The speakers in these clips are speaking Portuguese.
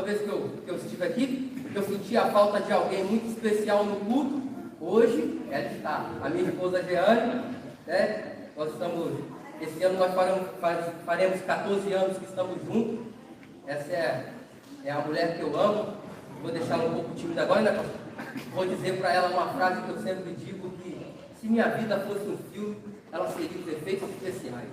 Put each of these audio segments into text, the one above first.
vez que eu estive aqui, eu senti a falta de alguém muito especial no culto. Hoje, ela está, a minha esposa Jeane, né? Esse ano nós faremos 14 anos que estamos juntos. Essa é a mulher que eu amo. Vou deixar ela um pouco tímida agora, né, pastor? Vou dizer para ela uma frase que eu sempre digo, que se minha vida fosse um filme, ela seria os efeitos especiais.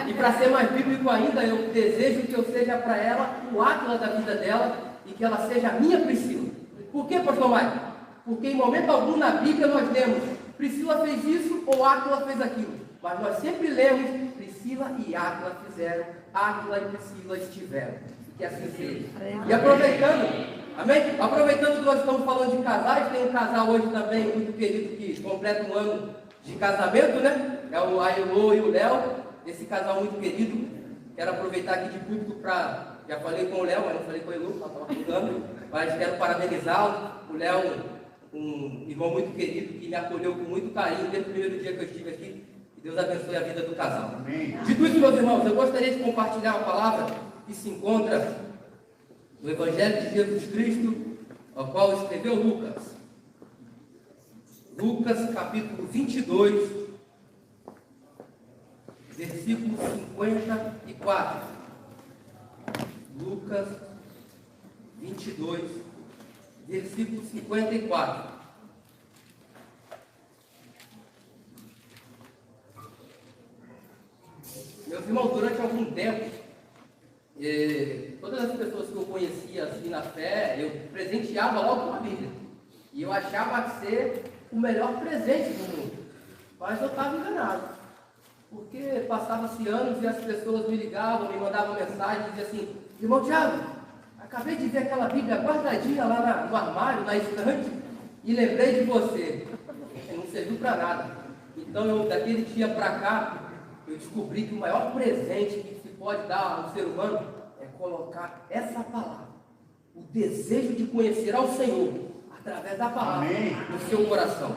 E para ser mais bíblico ainda, eu desejo que eu seja para ela o Átila da vida dela e que ela seja a minha Priscila. Por quê, pastor Maicon? Porque em momento algum na Bíblia nós lemos Priscila fez isso ou Átila fez aquilo. Mas nós sempre lemos Priscila e Átila fizeram, Átila e Priscila estiveram. Que assim seja. E aproveitando que nós estamos falando de casais, tem um casal hoje também muito querido que completa um ano de casamento, né? É o Ailô e o Léo, esse casal muito querido. Quero aproveitar aqui de público para... Já falei com o Léo, mas não falei com o Ailô, estava falando, mas quero parabenizá-lo. O Léo, um irmão muito querido, que me acolheu com muito carinho desde o primeiro dia que eu estive aqui. Que Deus abençoe a vida do casal. Amém. Dito isso, meus irmãos, eu gostaria de compartilhar uma palavra que se encontra no Evangelho de Jesus Cristo, ao qual escreveu Lucas. Lucas, capítulo 22, versículo 54. Lucas 22, versículo 54. Meus irmãos, durante algum tempo, todas as pessoas que eu conhecia assim na fé, eu presenteava logo com a Bíblia. E eu achava ser o melhor presente do mundo. Mas eu estava enganado. Porque passava-se anos e as pessoas me ligavam, me mandavam mensagem, diziam assim: irmão Tiago, acabei de ver aquela Bíblia guardadinha lá no armário, na estante, e lembrei de você. Não serviu para nada. Então, daquele dia para cá, eu descobri que o maior presente que se pode dar ao ser humano é colocar essa palavra, o desejo de conhecer ao Senhor através da palavra. Amém. No seu coração.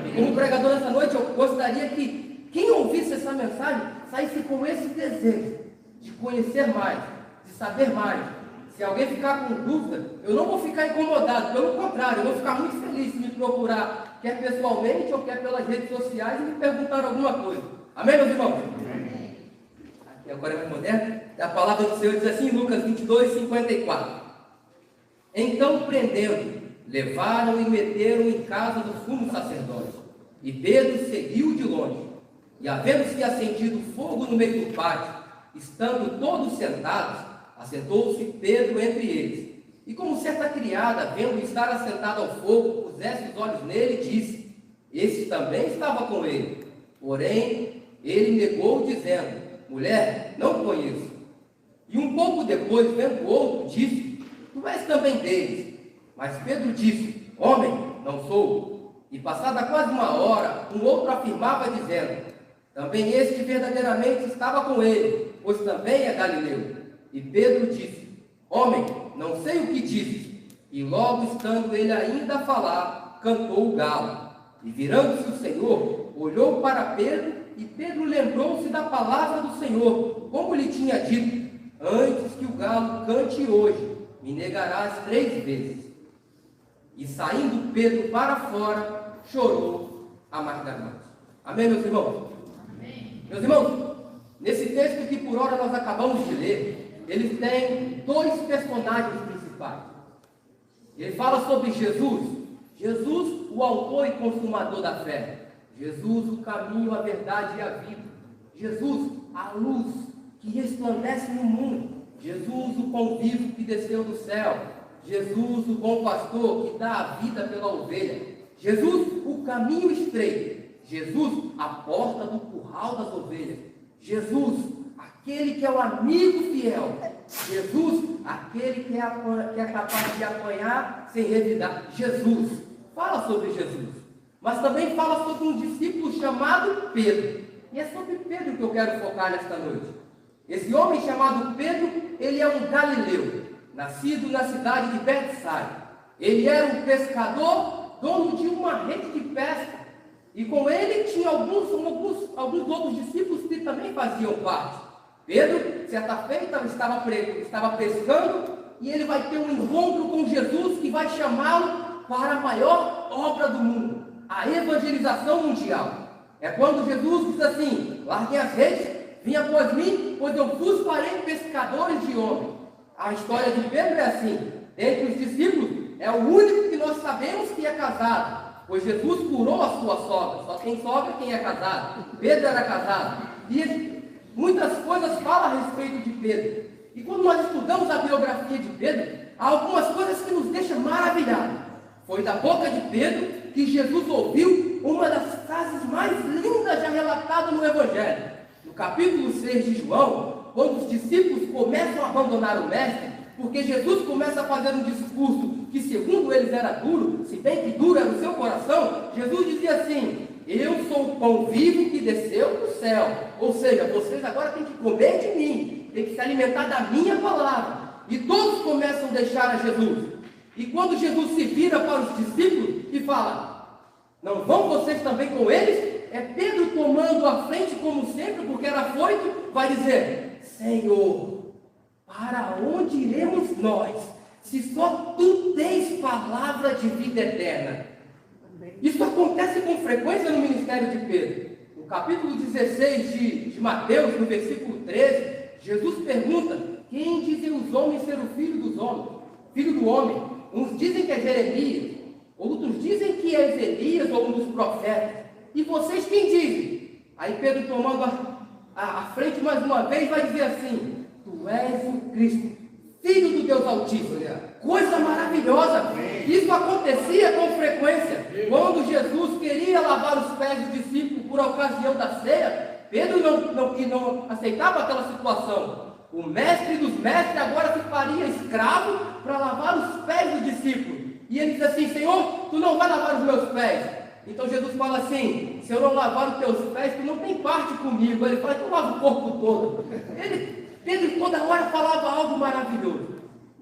E como pregador nessa noite, eu gostaria que quem ouvisse essa mensagem saísse com esse desejo de conhecer mais, de saber mais. Se alguém ficar com dúvida, eu não vou ficar incomodado, pelo contrário, eu vou ficar muito feliz se me procurar, quer pessoalmente ou quer pelas redes sociais, e me perguntar alguma coisa. Amém, meus irmãos? Amém. Aqui agora é mais moderno. A palavra do Senhor diz assim, Lucas 22, 54. Então, prendendo, levaram e meteram em casa do sumo sacerdote. E Pedro seguiu de longe. E havendo-se acendido fogo no meio do pátio, estando todos sentados, assentou-se Pedro entre eles. E como certa criada, vendo estar assentado ao fogo, pusesse os olhos nele, disse: esse também estava com ele. Porém, ele negou, dizendo: mulher, não conheço. E um pouco depois, vendo o outro, disse: tu és também deles. Mas Pedro disse: homem, não sou. E passada quase uma hora, um outro afirmava, dizendo: também este verdadeiramente estava com ele, pois também é galileu. E Pedro disse: homem, não sei o que dizes. E logo estando ele ainda a falar, cantou o galo. E virando-se o Senhor, olhou para Pedro, e Pedro lembrou-se da palavra do Senhor, como lhe tinha dito: antes que o galo cante hoje, me negarás 3 vezes. E saindo Pedro para fora, chorou amargamente. Amém, meus irmãos? Amém. Meus irmãos, nesse texto que por hora nós acabamos de ler, ele tem 2 personagens principais. Ele fala sobre Jesus. Jesus, o autor e consumador da fé. Jesus, o caminho, a verdade e a vida. Jesus, a luz que resplandece no mundo. Jesus, o pão vivo que desceu do céu. Jesus, o bom pastor que dá a vida pela ovelha. Jesus, o caminho estreito. Jesus, a porta do curral das ovelhas. Jesus, aquele que é o amigo fiel. Jesus, aquele que é capaz de apanhar sem revidar. Jesus, fala sobre Jesus. Mas também fala sobre um discípulo chamado Pedro. E é sobre Pedro que eu quero focar nesta noite. Esse homem chamado Pedro, ele é um galileu, nascido na cidade de Betsaida. Ele era um pescador, dono de uma rede de pesca. E com ele tinha alguns outros discípulos que também faziam parte. Pedro, certa feita, estava pescando, e ele vai ter um encontro com Jesus que vai chamá-lo para a maior obra do mundo, a evangelização mundial. É quando Jesus diz assim: larguem as redes, venham após mim, pois eu vos farei pescadores de homens. A história de Pedro é assim: dentre os discípulos, é o único que nós sabemos que é casado, pois Jesus curou a sua sogra. Só tem sogra quem é casado. Pedro era casado. E muitas coisas falam a respeito de Pedro. E quando nós estudamos a biografia de Pedro, há algumas coisas que nos deixam maravilhados. Foi da boca de Pedro que Jesus ouviu uma das frases mais lindas já relatadas no Evangelho. No capítulo 6 de João, quando os discípulos começam a abandonar o Mestre, porque Jesus começa a fazer um discurso que segundo eles era duro, se bem que duro era o seu coração, Jesus dizia assim: eu sou o pão vivo que desceu do céu. Ou seja, vocês agora têm que comer de mim, têm que se alimentar da minha palavra. E todos começam a deixar a Jesus. E quando Jesus se vira para os discípulos e fala: não vão vocês também com eles? É Pedro tomando a frente como sempre, porque era afoito, vai dizer: Senhor, para onde iremos nós, se só tu tens palavra de vida eterna? Isso acontece com frequência no ministério de Pedro. No capítulo 16 de Mateus, no versículo 13, Jesus pergunta: quem dizem os homens ser o filho do homem? Uns dizem que é Jeremias, outros dizem que é Elias ou um dos profetas. E vocês quem dizem? Aí Pedro, tomando a frente mais uma vez, vai dizer assim: tu és o Cristo, Filho do Deus Altíssimo. Coisa maravilhosa. Isso acontecia com frequência. Quando Jesus queria lavar os pés dos discípulos por ocasião da ceia, Pedro não aceitava aquela situação. O mestre dos mestres agora se faria escravo para lavar os pés dos discípulos. E ele diz assim: Senhor, tu não vai lavar os meus pés. Então Jesus fala assim: se eu não lavar os teus pés, tu não tem parte comigo. Ele fala: tu lava o corpo todo. Pedro toda hora falava algo maravilhoso.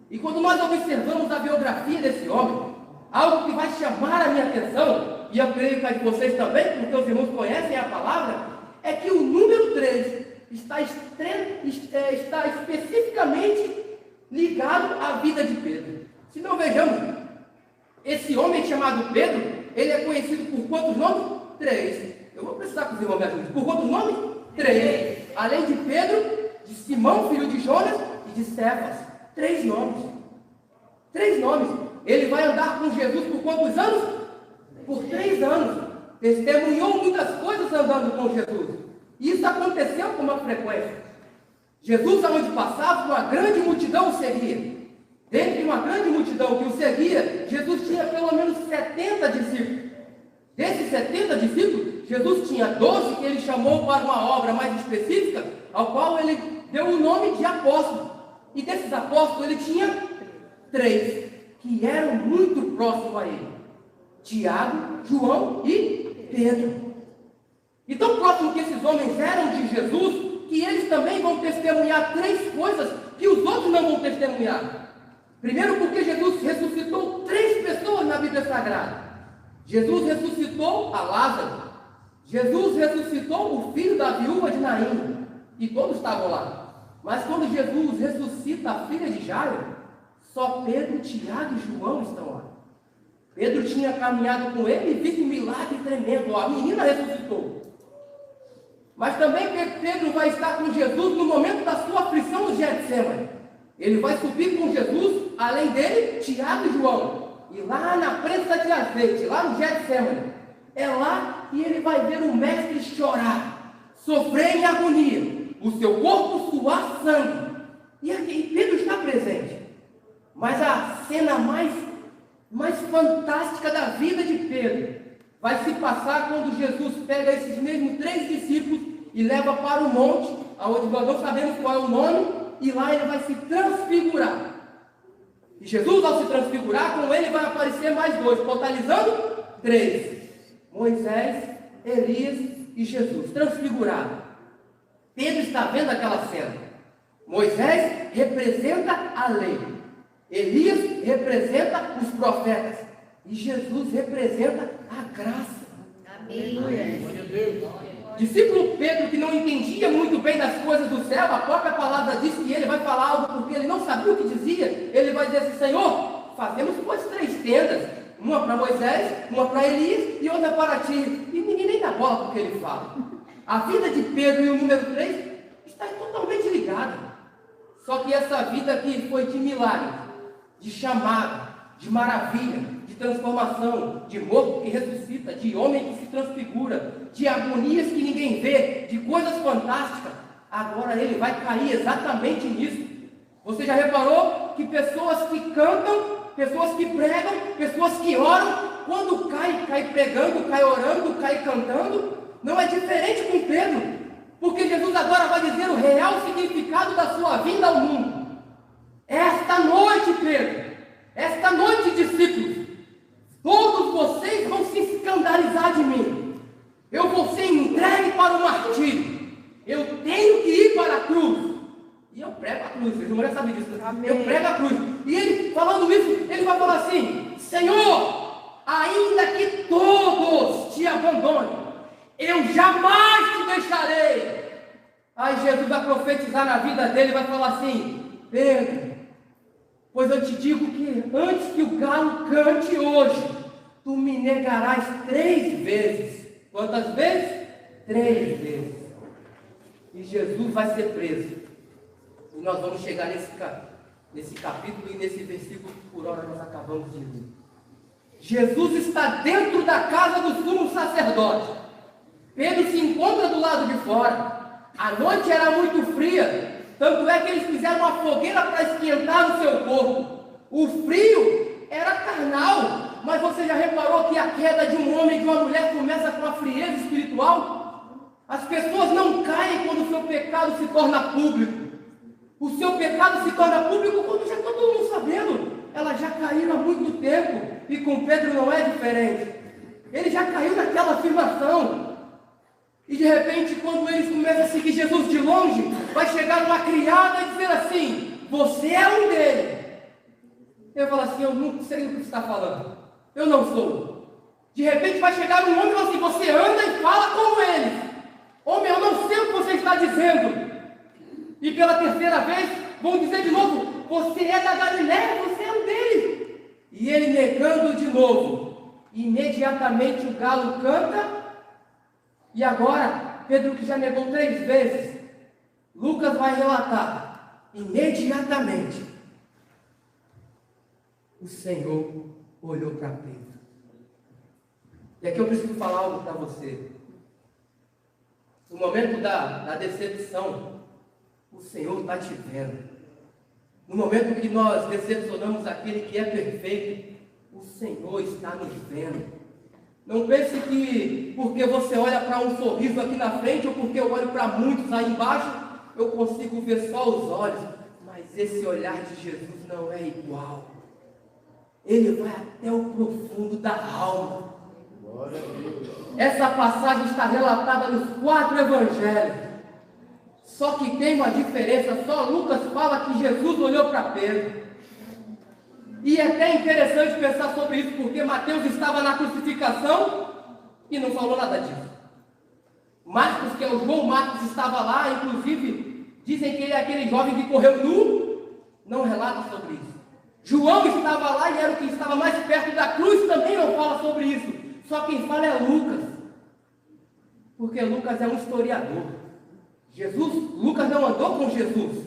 E quando nós observamos a biografia desse homem, algo que vai chamar a minha atenção, e eu creio que a de vocês também, porque os irmãos conhecem a palavra, é que o número 3 está especificamente ligado à vida de Pedro. Se não vejamos, esse homem chamado Pedro, ele é conhecido por quantos nomes? 3. Eu vou precisar que os irmãos me ajudem. Por quantos nomes? 3. Além de Pedro, de Simão, filho de Jonas, e de Cefas. 3 nomes. 3 nomes. Ele vai andar com Jesus por quantos anos? Por 3 anos. Testemunhou muitas coisas andando com Jesus. E isso aconteceu com uma frequência. Jesus, aonde passava, uma grande multidão o seguia. Dentro de uma grande multidão que o seguia, Jesus tinha pelo menos 70 discípulos. Desses 70 discípulos, Jesus tinha 12 que ele chamou para uma obra mais específica, ao qual ele deu o nome de apóstolo. E desses apóstolos ele tinha 3 que eram muito próximos a ele: Tiago, João e Pedro. E tão próximo que esses homens eram de Jesus, que eles também vão testemunhar 3 coisas que os outros não vão testemunhar. Primeiro, porque Jesus ressuscitou 3 pessoas na Bíblia Sagrada. Jesus ressuscitou a Lázaro. Jesus ressuscitou o filho da viúva de Naim. E todos estavam lá. Mas quando Jesus ressuscita a filha de Jairo, só Pedro, Tiago e João estão lá. Pedro tinha caminhado com ele e visto um milagre tremendo. A menina ressuscitou. Mas também Pedro vai estar com Jesus no momento da sua aflição no Getsemane. Ele vai subir com Jesus, além dele, Tiago e João. E lá na prensa de azeite, lá no Getsemane, é lá que ele vai ver o mestre chorar, sofrer em agonia, o seu corpo suar sangue. E aqui Pedro está presente. Mas a cena mais fantástica da vida de Pedro vai se passar quando Jesus pega esses mesmos 3 discípulos e leva para o monte, onde nós não sabemos qual é o nome, e lá ele vai se transfigurar. E Jesus, ao se transfigurar, com ele vai aparecer mais 2, totalizando 3. Moisés, Elias e Jesus, transfigurado. Pedro está vendo aquela cena. Moisés representa a lei. Elias representa os profetas. E Jesus representa a graça. Amém. discípulo Pedro, que não entendia muito bem das coisas do céu, a própria palavra diz que ele vai falar algo porque ele não sabia o que dizia. Ele vai dizer assim: Senhor, fazemos pois 3 tendas, uma para Moisés, uma para Elias e outra para ti. E ninguém nem dá bola porque ele fala. A vida de Pedro e o número 3 está totalmente ligada. Só que essa vida aqui foi de milagre, de chamado, de maravilha, de transformação, de morto que ressuscita, de homem que se transfigura, de agonias que ninguém vê, de coisas fantásticas. Agora ele vai cair exatamente nisso. Você já reparou que pessoas que cantam, pessoas que pregam, pessoas que oram, quando cai pregando, cai orando, cai cantando? Não é diferente com Pedro, porque Jesus agora vai dizer o real significado da sua vinda ao mundo. Esta noite, Pedro, esta noite, discípulos, todos vocês vão se escandalizar de mim. Eu vou ser entregue para o martírio. Eu tenho que ir para a cruz. E eu prego a cruz, vocês não sabem disso. Amém. Eu prego a cruz. E ele, falando isso, ele vai falar assim: Senhor, ainda que todos te abandonem, eu jamais te deixarei. Aí Jesus vai profetizar na vida dele e vai falar assim: Pedro, pois eu te digo que antes que o galo cante hoje, tu me negarás 3 vezes. Quantas vezes? 3 vezes. E Jesus vai ser preso. E nós vamos chegar nesse capítulo e nesse versículo que por hora nós acabamos de ler. Jesus está dentro da casa do sumo sacerdote. Pedro se encontra do lado de fora. A noite era muito fria, tanto é que eles fizeram uma fogueira para esquentar o seu corpo. O frio era carnal, mas você já reparou que a queda de um homem e de uma mulher começa com a frieza espiritual? As pessoas não caem quando o seu pecado se torna público. O seu pecado se torna público quando já está todo mundo sabendo. Elas já caíram há muito tempo, e com Pedro não é diferente. Ele já caiu naquela afirmação. E de repente, quando eles começam a seguir Jesus de longe, vai chegar uma criada e dizer assim: você é um dele. Eu falo assim: eu não sei o que você está falando. Eu não sou. De repente vai chegar um homem e fala assim: você anda e fala como ele. Homem, eu não sei o que você está dizendo. E pela 3ª vez, vão dizer de novo: você é da Galileia, você é um deles. E ele negando de novo. Imediatamente o galo canta. E agora, Pedro, que já negou 3 vezes, Lucas vai relatar: imediatamente o Senhor olhou para Pedro. E aqui eu preciso falar algo para você. No momento da decepção, o Senhor está te vendo. No momento que nós decepcionamos aquele que é perfeito, o Senhor está nos vendo. Não pense que porque você olha para um sorriso aqui na frente, ou porque eu olho para muitos aí embaixo, eu consigo ver só os olhos. Mas esse olhar de Jesus não é igual. Ele vai até o profundo da alma. Essa passagem está relatada nos 4 evangelhos. Só que tem uma diferença, só Lucas fala que Jesus olhou para Pedro. E é até interessante pensar sobre isso, porque Mateus estava na crucificação e não falou nada disso. Marcos, que é o João Marcos, estava lá, inclusive dizem que ele é aquele jovem que correu nu, não relata sobre isso. João estava lá e era o que estava mais perto da cruz, também não fala sobre isso. Só quem fala é Lucas, porque Lucas é um historiador. Lucas não andou com Jesus,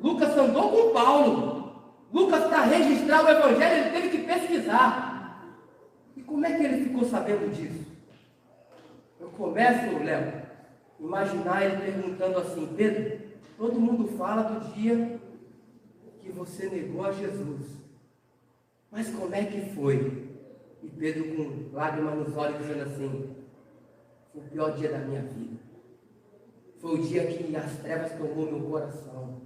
Lucas andou com Paulo. Lucas, para registrar o evangelho, ele teve que pesquisar. E como é que ele ficou sabendo disso? Eu começo, Léo, a imaginar ele perguntando assim: Pedro, todo mundo fala do dia que você negou a Jesus, mas como é que foi? E Pedro, com lágrimas nos olhos, dizendo assim: foi o pior dia da minha vida. Foi o dia que as trevas tomou meu coração.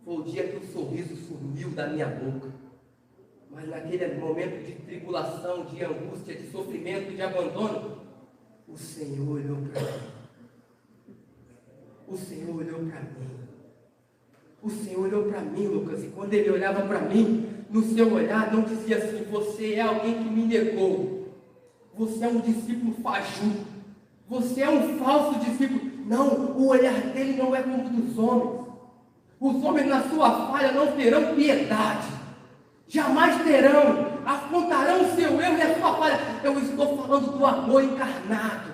Foi o dia que o sorriso sumiu da minha boca. Mas naquele momento de tribulação, de angústia, de sofrimento, de abandono, o Senhor olhou para mim. O Senhor olhou para mim. O Senhor olhou para mim, Lucas, e quando Ele olhava para mim, no seu olhar não dizia assim: você é alguém que me negou. Você é um discípulo fajuto. Você é um falso discípulo. Não, o olhar dele não é como o dos homens. Os homens na sua falha não terão piedade. Jamais terão. Apontarão o seu erro e a sua falha. Eu estou falando do amor encarnado.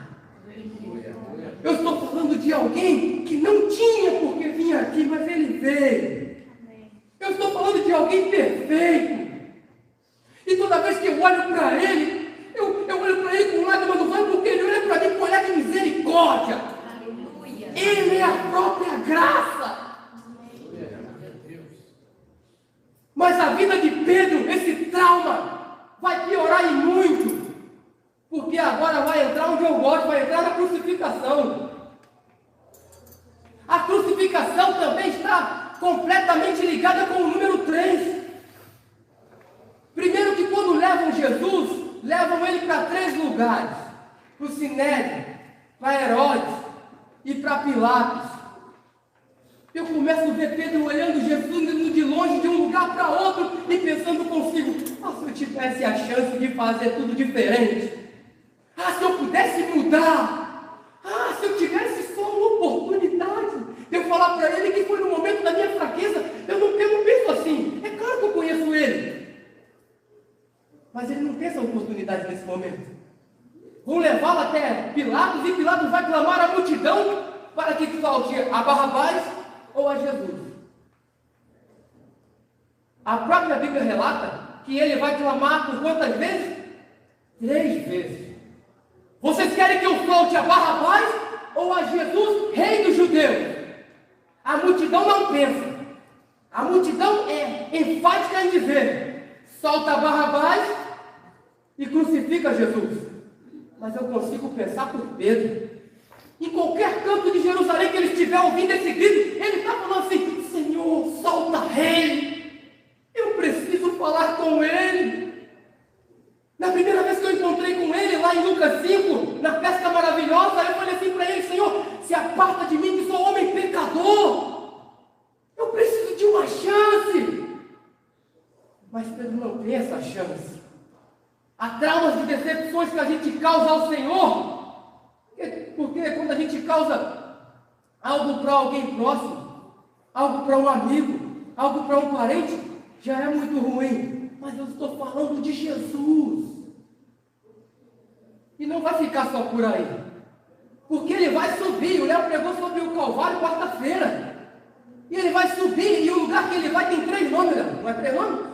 Eu estou falando de alguém que não tinha por que vir aqui, mas ele veio. Eu estou falando de alguém perfeito. E toda vez que eu olho para ele, eu olho para ele com lágrimas nos olhos, porque ele olha para mim com um olhar de misericórdia. Aleluia. Ele é a própria graça. Mas a vida de Pedro, esse trauma, vai piorar e muito. Porque agora vai entrar onde eu gosto, vai entrar na crucificação. A crucificação também está completamente ligada com o número 3. Primeiro que quando levam Jesus, levam ele para 3 lugares. Para o Sinédrio, para Herodes e para Pilatos. Eu começo a ver Pedro olhando Jesus indo de longe, de um lugar para outro, e pensando consigo, se eu tivesse a chance de fazer tudo diferente. Se eu pudesse mudar. Se eu tivesse só uma oportunidade de eu falar para ele que foi no momento da minha fraqueza. Eu não penso assim. É claro que eu conheço ele. Mas ele não tem essa oportunidade nesse momento. Vão levá-lo até Pilatos e Pilatos vai clamar à multidão para que solte a Barrabás ou a Jesus. A própria Bíblia relata que ele vai clamar por quantas vezes? 3 vezes. Vocês querem que eu solte a Barrabás ou a Jesus, rei dos judeus? A multidão não pensa. A multidão é enfática em dizer: solta a Barrabás e crucifica Jesus. Mas eu consigo pensar por Pedro. Em qualquer canto de Jerusalém que ele estiver ouvindo esse grito, ele está falando assim: Senhor, solta rei. Eu preciso falar com ele. Na primeira vez que eu encontrei com ele, lá em Lucas 5, na pesca maravilhosa, eu falei assim para ele: Senhor, se aparta de mim que sou homem pecador. Eu preciso de uma chance. Mas Pedro não tem essa chance. Há traumas de decepções que a gente causa ao Senhor. Porque quando a gente causa algo para alguém próximo, algo para um amigo, algo para um parente, já é muito ruim. Mas eu estou falando de Jesus. E não vai ficar só por aí. Porque ele vai subir. O Léo pregou sobre o Calvário quarta-feira. E ele vai subir. E o lugar que ele vai tem 3 nomes. Não é 3 nomes?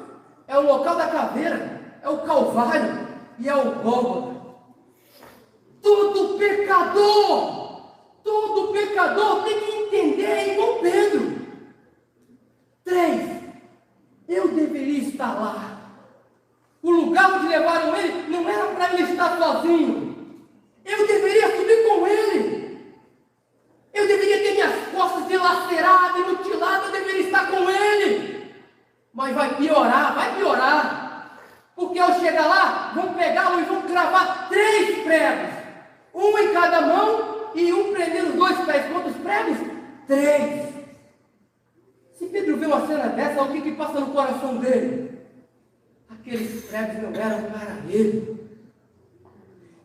É o local da caveira. É o Calvário. E é o Gólgota. Todo pecador tem que entender, igual Pedro. 3. Eu deveria estar lá. O lugar onde levaram ele não era para ele estar sozinho. Eu deveria subir com ele. Eu deveria ter minhas costas dilaceradas e mutiladas. Eu deveria estar com ele. Mas vai piorar. Porque ao chegar lá, vão pegá-lo e vão cravar 3 pregos. Um em cada mão e um prendendo os 2 pés. Quantos pregos? 3. Se Pedro vê uma cena dessa, o que passa no coração dele? Aqueles pregos não eram para ele.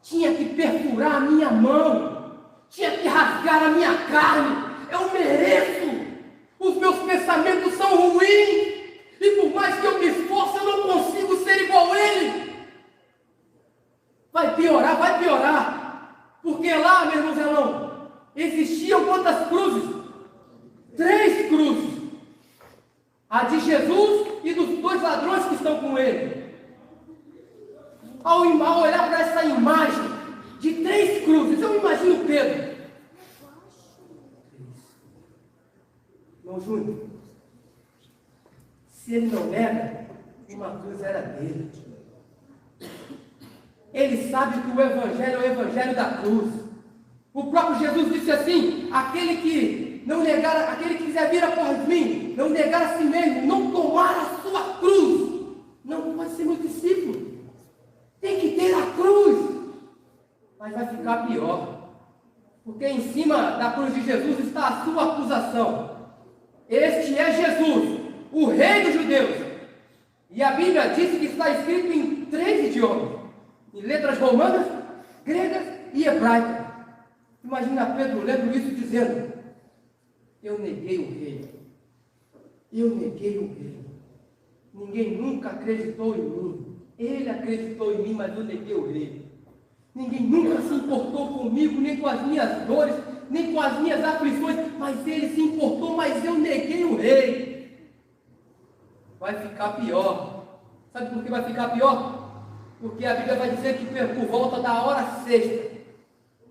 Tinha que perfurar a minha mão. Tinha que rasgar a minha carne. Eu mereço. Os meus pensamentos são ruins. E por mais que eu me esforce, eu não consigo ser igual a ele. Vai piorar. Porque lá, meus irmãos, existiam quantas cruzes? 3 cruzes. A de Jesus e dos 2 ladrões que estão com ele. Ao olhar para essa imagem de 3 cruzes, eu imagino Pedro. Irmão Júnior, se ele não nega, uma cruz era dele. Ele sabe que o Evangelho é o Evangelho da cruz. O próprio Jesus disse assim: aquele que quiser vir após mim, não negar a si mesmo, não tomar a sua cruz, não pode ser meu discípulo. Tem que ter a cruz. Mas vai ficar pior. Porque em cima da cruz de Jesus está a sua acusação. Este é Jesus, o Rei dos Judeus. E a Bíblia diz que está escrito em 3 idiomas. Em letras romanas, gregas e hebraicas. Imagina Pedro lendo isso dizendo: eu neguei o rei. Eu neguei o rei. Ninguém nunca acreditou em mim. Ele acreditou em mim, mas eu neguei o rei. Ninguém nunca se importou comigo, nem com as minhas dores, nem com as minhas aflições, mas ele se importou, mas eu neguei o rei. Vai ficar pior. Sabe por que vai ficar pior? Porque a Bíblia vai dizer que por volta da hora sexta,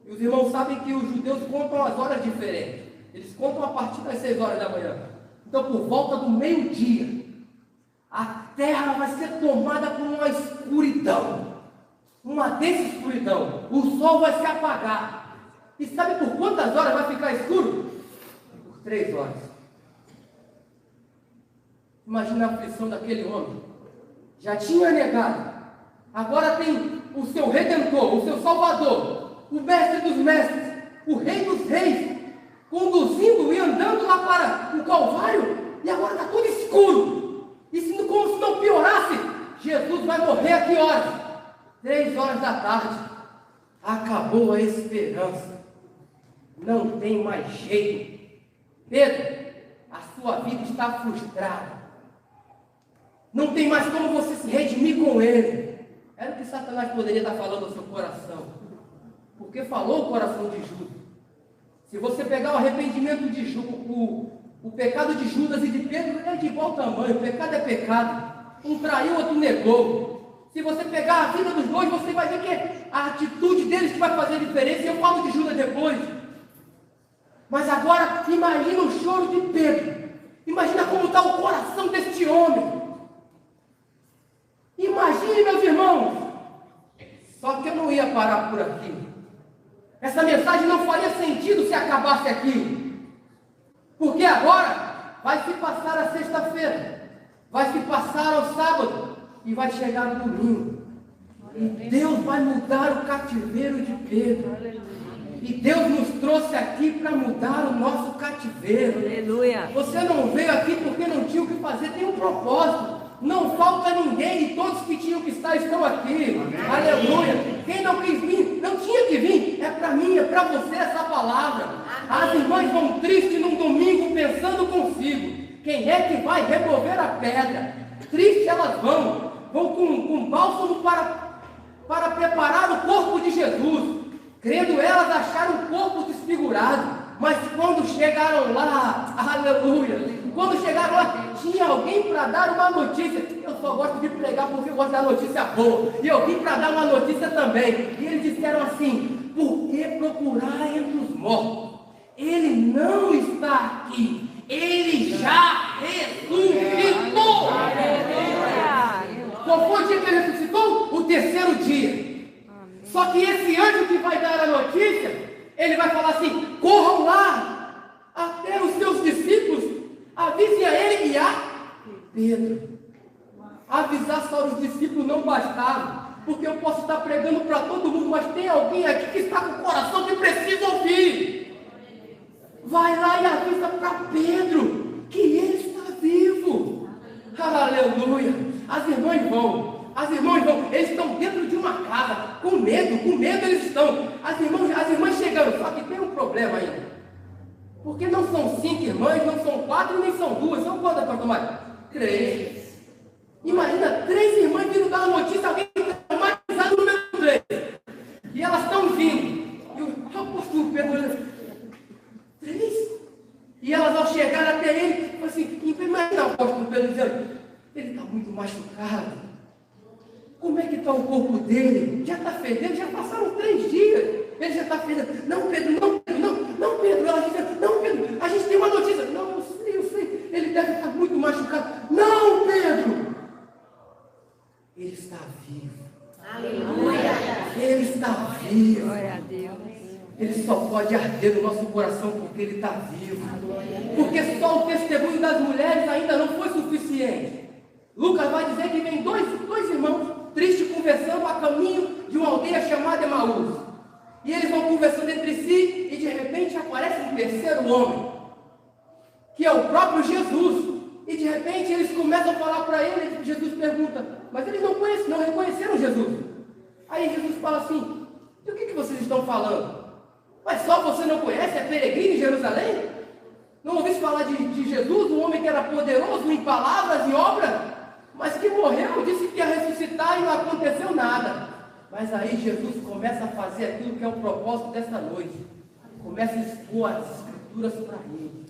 e os irmãos sabem que os judeus contam as horas diferentes. Eles contam a partir das 6 horas da manhã. Então, por volta do meio-dia, a terra vai ser tomada por uma escuridão. Uma densa escuridão. O sol vai se apagar. E sabe por quantas horas vai ficar escuro? Por 3 horas. Imagina a aflição daquele homem. Já tinha negado. Agora tem o seu Redentor, o seu Salvador, o Mestre dos Mestres, o Rei dos Reis, conduzindo e andando lá para o Calvário, e agora está tudo escuro. E como se não piorasse, Jesus vai morrer a que horas? 3 horas da tarde. Acabou a esperança. Não tem mais jeito. Pedro, a sua vida está frustrada. Não tem mais como você se redimir com ele. Era o que Satanás poderia estar falando ao seu coração. Porque falou o coração de Judas. Se você pegar o arrependimento de Judas, o pecado de Judas e de Pedro é de igual tamanho. O pecado é pecado. Um traiu, outro negou. Se você pegar a vida dos dois, você vai ver que é a atitude deles que vai fazer a diferença. E eu falo de Judas depois. Mas agora, imagina o choro de Pedro. Imagina como está o coração deste homem. Imagine, meus irmãos. Só que eu não ia parar por aqui. Essa mensagem não faria sentido se acabasse aqui. Porque agora vai se passar a sexta-feira, vai se passar o sábado e vai chegar o domingo. E Deus vai mudar o cativeiro de Pedro. E Deus nos trouxe aqui para mudar o nosso cativeiro. Aleluia. Você não veio aqui porque não tinha o que fazer, tem um propósito. Não falta ninguém, e todos que tinham que estar estão aqui. Aleluia. Quem não quis vir, não tinha que vir. É para mim, é para você essa palavra. As irmãs vão tristes num domingo pensando consigo: quem é que vai remover a pedra? Triste elas vão com bálsamo para preparar o corpo de Jesus. Crendo elas achar o corpo desfigurado. Mas quando chegaram lá, aleluia, quando chegaram lá, tinha alguém para dar uma notícia. Eu só gosto de pregar porque eu gosto da notícia boa. E eu vim para dar uma notícia também. E eles disseram assim: por que procurar entre os mortos? Ele não está aqui. Ele já ressuscitou. Qual foi o dia que ele ressuscitou? O 3º dia. Só que esse anjo que vai dar a notícia, ele vai falar assim: corram lá até os seus discípulos, avisem a ele e a Pedro. Avisar só os discípulos não bastava, porque eu posso estar pregando para todo mundo, mas tem alguém aqui que está com o coração que precisa ouvir. Vai lá e avisa para Pedro que ele está vivo. Aleluia. As irmãs vão, eles estão dentro de uma casa, com medo eles estão. As irmãs chegando, só que tem um problema ainda. Porque não são 5 irmãs, não são 4, nem são 2, são quantas, pastor Mário? 3. Imagina 3 irmãs vindo dar uma notícia, alguém traumatizado no número 3. E elas estão vindo. E o apóstolo Pedro, 3? E elas ao chegar até ele, falou assim: imagina o apóstolo Pedro dizendo: ele está muito machucado. Como é que está o corpo dele? Já está fedendo, já passaram 3 dias. Ele já está fedendo. Não, Pedro, não, Pedro. Ela diz: não, Pedro, a gente tem uma notícia. Não, eu sei. Ele deve estar muito machucado. Não, Pedro. Ele está vivo. Aleluia. Ele está vivo. Glória a Deus. Ele só pode arder no nosso coração porque ele está vivo. Porque só o testemunho das mulheres ainda não foi suficiente. Lucas vai dizer que vem dois irmãos tristes conversando a caminho de uma aldeia chamada Emaús. E eles vão conversando entre si e de repente aparece um 3º homem, que é o próprio Jesus. E de repente eles começam a falar para ele, e Jesus pergunta: mas eles não reconheceram Jesus. Aí Jesus fala assim: e o que vocês estão falando? Mas só você não conhece? É peregrino em Jerusalém? Não ouviste falar de Jesus, um homem que era poderoso em palavras e obras, mas que morreu, disse que ia ressuscitar e não aconteceu nada. Mas aí Jesus começa a fazer aquilo que é o propósito dessa noite. Começa a expor as escrituras para ele.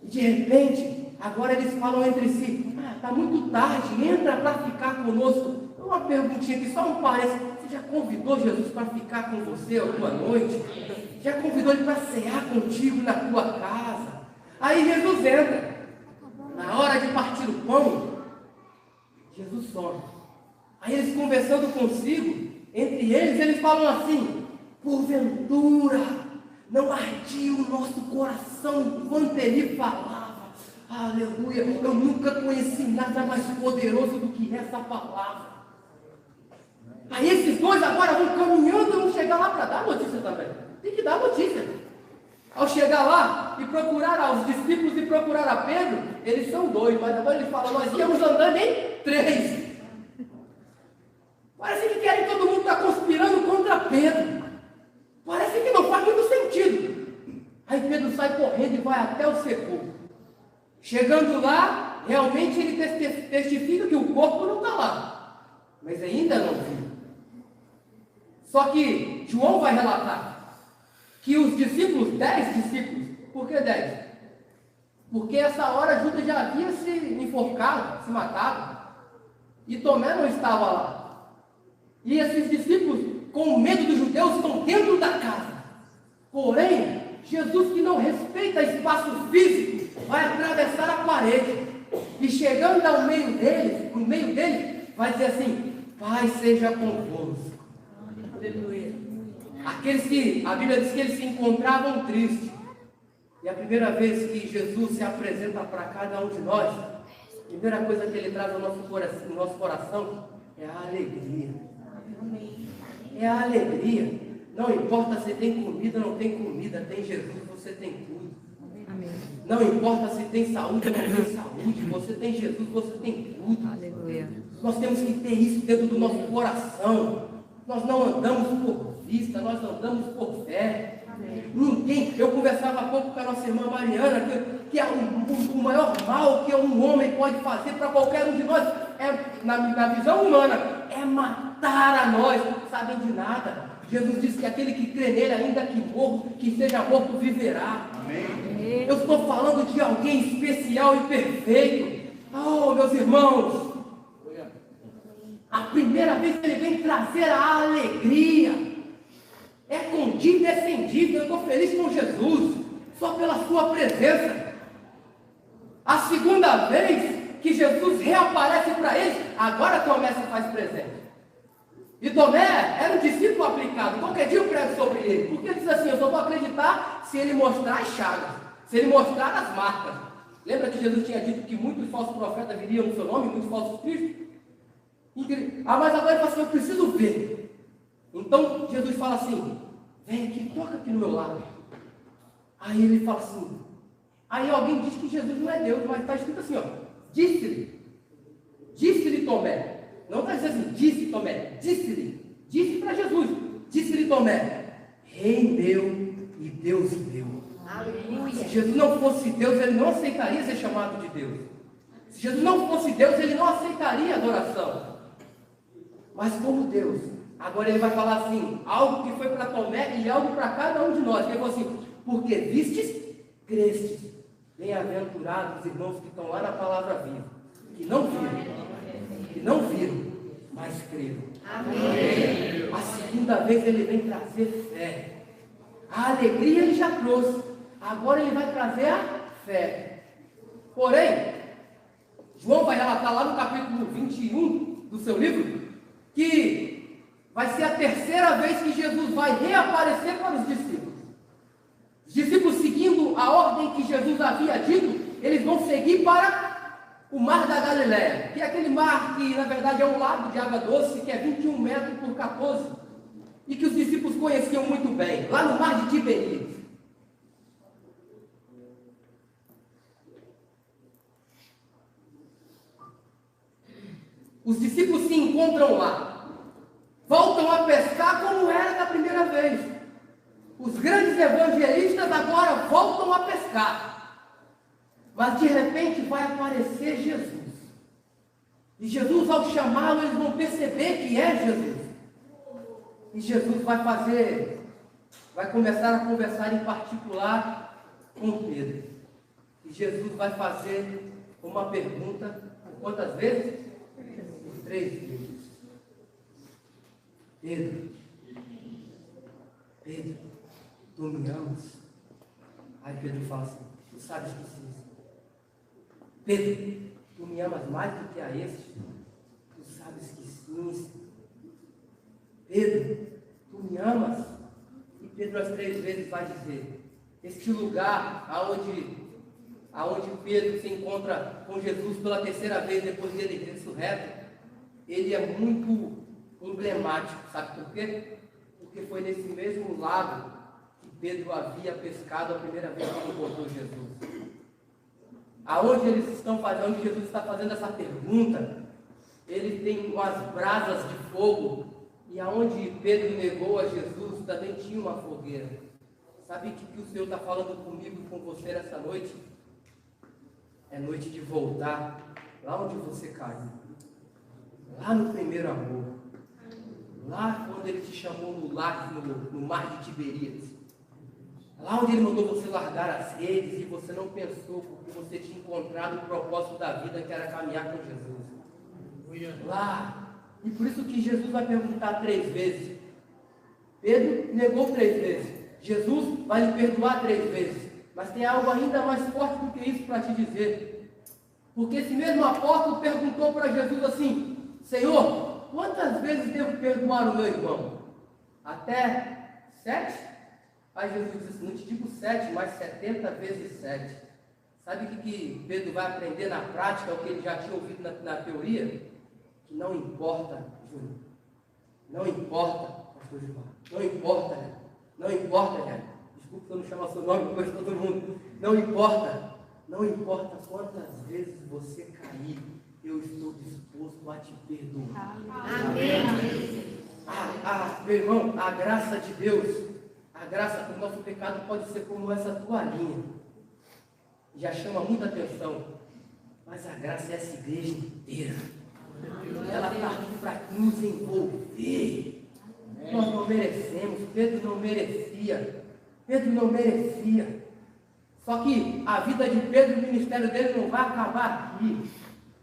E de repente, agora eles falam entre si: está muito tarde, entra para ficar conosco. Uma perguntinha aqui, só um parênteses. Você já convidou Jesus para ficar com você a tua noite? Já convidou ele para cear contigo na tua casa? Aí Jesus entra. Na hora de partir o pão, Jesus some. Aí eles conversando consigo, entre eles falam assim: porventura não ardia o nosso coração enquanto ele falava? Aleluia, eu nunca conheci nada mais poderoso do que essa palavra. Aí esses dois agora vão caminhando, vão chegar lá para dar notícia também. Tem que dar notícia. Ao chegar lá e procurar aos discípulos e procurar a Pedro, eles são dois, mas agora eles falam: nós íamos andando em 3. Parece que querem todo mundo estar conspirando contra Pedro. Parece que não faz muito sentido. Aí Pedro sai correndo e vai até o sepulcro. Chegando lá, realmente ele testifica que o corpo não está lá, mas ainda não viu. Só que João vai relatar que os discípulos, 10 discípulos, por que 10? Porque essa hora Judas já havia se enforcado, se matado, e Tomé não estava lá. E esses discípulos, com medo dos judeus, estão dentro da casa. Porém, Jesus, que não respeita espaço físico, vai atravessar a parede. E chegando ao meio deles, no meio deles, vai dizer assim: Pai seja convosco. Aleluia. Aqueles que, a Bíblia diz que eles se encontravam tristes. E a primeira vez que Jesus se apresenta para cada um de nós, a primeira coisa que ele traz ao nosso coração é a alegria. É a alegria. Não importa se tem comida ou não tem comida, tem Jesus, você tem tudo. Amém. Não importa se tem saúde ou não tem saúde, você tem Jesus, você tem tudo. Aleluia. Nós temos que ter isso dentro do nosso coração. Nós não andamos por vista, nós andamos por fé. Amém. Ninguém, eu conversava há pouco com a nossa irmã Mariana, que é o maior mal que um homem pode fazer para qualquer um de nós, na visão humana, é matar a nós, não sabem de nada. Jesus disse que aquele que crê nele, ainda que seja morto, viverá. Amém. Eu estou falando de alguém especial e perfeito. Oh, meus irmãos, a primeira vez que ele vem trazer a alegria, é condescendível. Eu estou feliz com Jesus, só pela sua presença. A segunda vez que Jesus reaparece para eles, agora Tomé se faz presente. E Tomé era um discípulo aplicado. Qualquer dia eu prego sobre ele. Porque ele diz assim: eu só vou acreditar se ele mostrar as chagas, se ele mostrar as marcas. Lembra que Jesus tinha dito que muitos falsos profetas viriam no seu nome, muitos falsos cristos? Mas agora ele fala assim: eu preciso ver. Então Jesus fala assim: vem aqui, toca aqui no meu lado. Aí ele fala assim, aí alguém diz que Jesus não é Deus, mas está escrito assim, ó: disse-lhe Tomé. Não está dizendo assim: disse Tomé, disse para Jesus, disse-lhe Tomé: Rei meu e Deus meu. Aleluia. Se Jesus não fosse Deus, ele não aceitaria ser chamado de Deus. Se Jesus não fosse Deus, ele não aceitaria adoração. Mas como Deus, agora ele vai falar assim, algo que foi para Tomé e algo para cada um de nós. Ele falou assim: porque vistes, crestes. Bem-aventurados os irmãos que estão lá na palavra viva, que não viram, mas creram. Amém. A segunda vez ele vem trazer fé. A alegria ele já trouxe, agora ele vai trazer a fé. Porém, João vai relatar lá no capítulo 21 do seu livro, que vai ser a terceira vez que Jesus vai reaparecer para os discípulos. Os discípulos, seguindo a ordem que Jesus havia dito, eles vão seguir para o mar da Galileia, que é aquele mar que na verdade é um lago de água doce, que é 21 metros por 14, e que os discípulos conheciam muito bem, lá no mar de Tiberíades. Os discípulos se encontram lá, voltam a pescar como era da primeira vez. Os grandes evangelistas agora voltam a pescar. Mas de repente vai aparecer Jesus. E Jesus, ao chamá-lo, eles vão perceber que é Jesus. E Jesus vai começar a conversar em particular com Pedro. E Jesus vai fazer uma pergunta, por quantas vezes? Por 3 vezes. Pedro, tu me amas? Aí Pedro fala assim, tu sabes que sim. Pedro, tu me amas mais do que a este? Tu sabes que sim. Pedro, tu me amas? E Pedro as 3 vezes vai dizer, este lugar aonde Pedro se encontra com Jesus pela 3ª vez depois dele ressurreto, ele é muito emblemático, sabe por quê? Porque foi nesse mesmo lago que Pedro havia pescado a primeira vez que encontrou Jesus. Onde Jesus está fazendo essa pergunta, ele tem umas brasas de fogo, e aonde Pedro negou a Jesus também tinha uma fogueira. Sabe o que o Senhor está falando comigo e com você nessa noite? É noite de voltar lá onde você caiu, lá no primeiro amor, lá quando Ele te chamou no mar de Tiberíades, lá onde Ele mandou você largar as redes e você não pensou, porque você tinha encontrado o propósito da vida, que era caminhar com Jesus. Lá, e por isso que Jesus vai perguntar 3 vezes. Pedro negou 3 vezes, Jesus vai lhe perdoar 3 vezes. Mas tem algo ainda mais forte do que isso para te dizer. Porque esse mesmo apóstolo perguntou para Jesus assim, Senhor, quantas vezes devo perdoar o meu irmão? Até 7? Aí Jesus disse, não te digo 7, mas 70 vezes 7. Sabe o que Pedro vai aprender na prática, o que ele já tinha ouvido na teoria? Que não importa, Júnior. Não importa, pastor Gilmar. Não importa, né? Não importa, né? Desculpa que eu não chamo seu nome, depois de todo mundo. Não importa. Não importa quantas vezes você cair, eu estou disposto a te perdoar. Amém. Meu irmão, a graça de Deus, a graça do nosso pecado pode ser como essa toalhinha. Já chama muita atenção. Mas a graça é essa igreja inteira. Ela está aqui para nos envolver. Nós não merecemos. Pedro não merecia. Só que a vida de Pedro, o ministério dele não vai acabar aqui.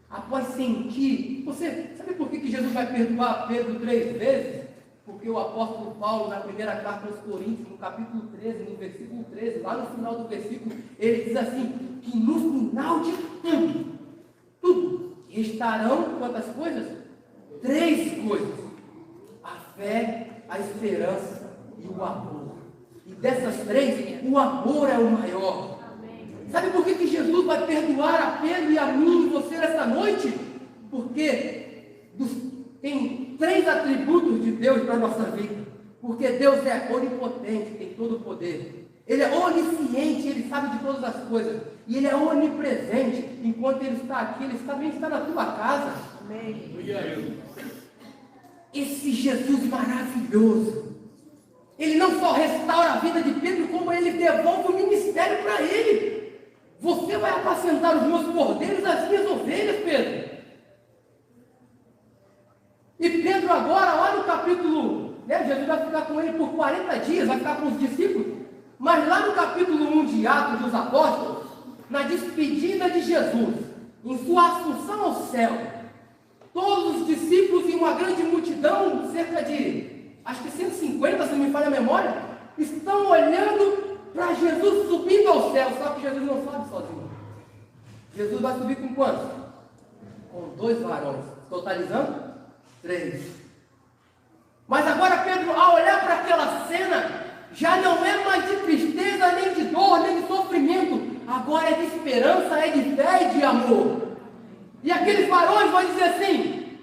Após sentir, você sabe por que Jesus vai perdoar Pedro 3 vezes? Porque o apóstolo Paulo, na primeira carta aos Coríntios, no capítulo 13, no versículo 13, lá no final do versículo, ele diz assim, que no final de tudo, restarão quantas coisas? 3 coisas. A fé, a esperança e o amor. E dessas 3, o amor é o maior. Sabe por que Jesus vai perdoar a Pedro e a mim e você nessa noite? Porque tem 3 atributos de Deus para a nossa vida. Porque Deus é onipotente, tem todo o poder. Ele é onisciente, Ele sabe de todas as coisas. E Ele é onipresente. Enquanto Ele está aqui, Ele também está na tua casa. Amém. Esse Jesus maravilhoso, Ele não só restaura a vida de Pedro, como Ele devolve o ministério para ele. Você vai apacentar os meus cordeiros, as minhas ovelhas, Pedro. E Pedro agora, olha o capítulo, Jesus vai ficar com ele por 40 dias, vai ficar com os discípulos. Mas lá no capítulo 1 de Atos dos Apóstolos, na despedida de Jesus, em sua assunção ao céu, todos os discípulos e uma grande multidão, cerca de, acho que 150, se não me falha a memória, estão olhando para Jesus subindo ao céu. Só que Jesus não sobe sozinho. Jesus vai subir com quantos? Com 2 varões, totalizando 3. Mas agora Pedro, ao olhar para aquela cena, já não é mais de tristeza, nem de dor, nem de sofrimento. Agora é de esperança, é de fé e de amor. E aqueles varões vão dizer assim,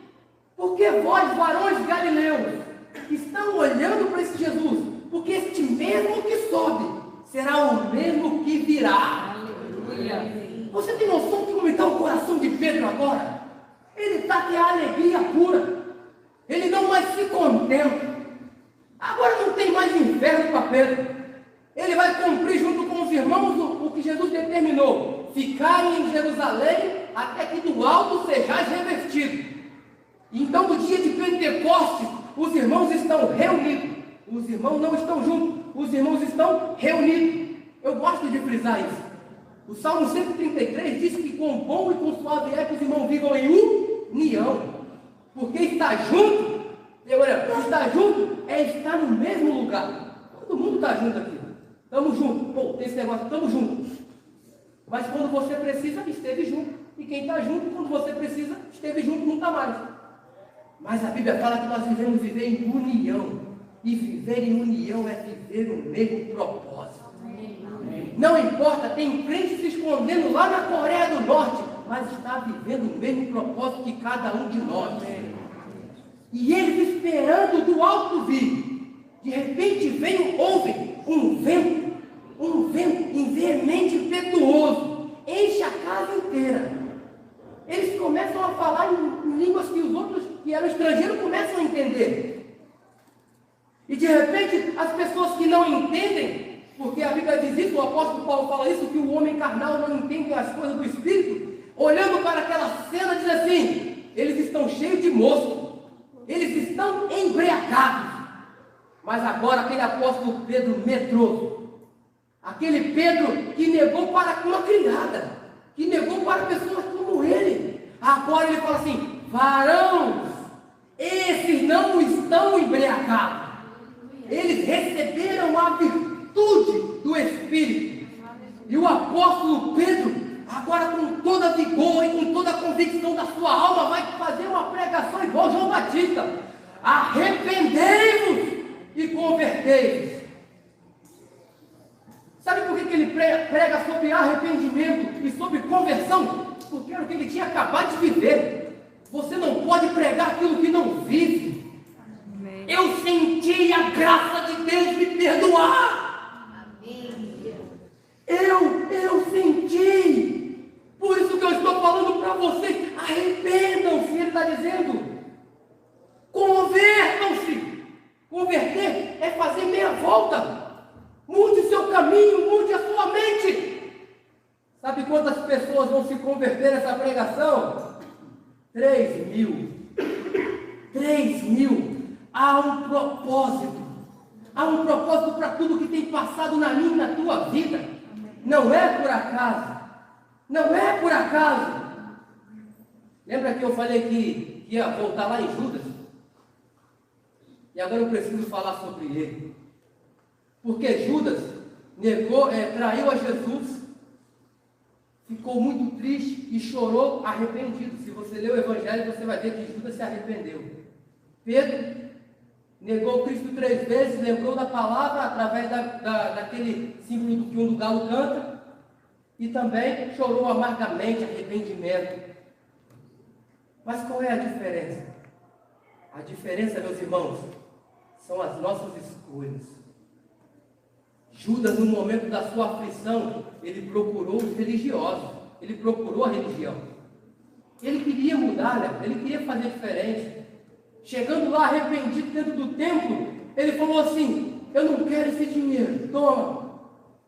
porque vós, varões galileus, estão olhando para esse Jesus, porque este mesmo que sobe, será o mesmo que virá. Aleluia. Você tem noção de como está o coração de Pedro agora? Ele está que é a alegria pura. Ele não mais se contenta. Agora não tem mais inferno para Pedro. Ele vai cumprir junto com os irmãos o que Jesus determinou: ficarem em Jerusalém até que do alto sejais revestido. Então, no dia de Pentecostes, os irmãos estão reunidos. Os irmãos não estão juntos, os irmãos estão reunidos. Eu gosto de frisar isso. O Salmo 133 diz que com bom e com suave é que os irmãos vivam em união. Porque estar junto, estar junto é estar no mesmo lugar. Todo mundo está junto aqui. Estamos juntos. Pô, tem esse negócio, estamos juntos. Mas quando você precisa, esteve junto. E quem está junto, quando você precisa, esteve junto, não está mais. Mas a Bíblia fala que nós devemos viver em união. E viver em união é viver o mesmo propósito. Não importa, tem crente se escondendo lá na Coreia do Norte, mas está vivendo o mesmo propósito que cada um de nós. E eles esperando do alto vir. De repente ouvem um vento veemente impetuoso, enche a casa inteira. Eles começam a falar em línguas que os outros que eram estrangeiros começam a entender. E de repente as pessoas que não entendem, porque a Bíblia diz isso, o apóstolo Paulo fala isso, que o homem carnal não entende as coisas do Espírito, olhando para aquela cena diz assim: eles estão cheios de mosco, eles estão embriagados. Mas agora aquele apóstolo Pedro medroso, aquele Pedro que negou para uma criada, que negou para pessoas como ele, agora ele fala assim: varãos, esses não estão embriagados, eles receberam a virtude do Espírito. E o apóstolo Pedro, agora com toda vigor e com toda a convicção da sua alma, vai fazer uma pregação igual João Batista: arrependei-vos e convertei-vos. Sabe por que ele prega sobre arrependimento e sobre conversão? Porque era o que ele tinha acabado de viver. Você não pode pregar aquilo que não vive. Eu senti a graça de Deus me perdoar. Eu senti. Por isso que eu estou falando para vocês: arrependam-se. Ele está dizendo: convertam-se. Converter é fazer meia volta. Mude seu caminho, mude a sua mente. Sabe quantas pessoas vão se converter nessa pregação? 3.000. 3.000. Há um propósito. Há um propósito para tudo que tem passado na minha e na tua vida. Não é por acaso. Não é por acaso. Lembra que eu falei que ia voltar lá em Judas? E agora eu preciso falar sobre ele. Porque Judas traiu a Jesus, ficou muito triste e chorou arrependido. Se você ler o Evangelho, você vai ver que Judas se arrependeu. Pedro negou Cristo 3 vezes, lembrou da palavra através daquele símbolo que um do galo canta, e também chorou amargamente, arrependimento. Mas qual é a diferença? A diferença, meus irmãos, são as nossas escolhas. Judas, no momento da sua aflição, ele procurou os religiosos, ele procurou a religião. Ele queria mudar, ele queria fazer diferente. Chegando lá arrependido dentro do templo, ele falou assim: eu não quero esse dinheiro, toma.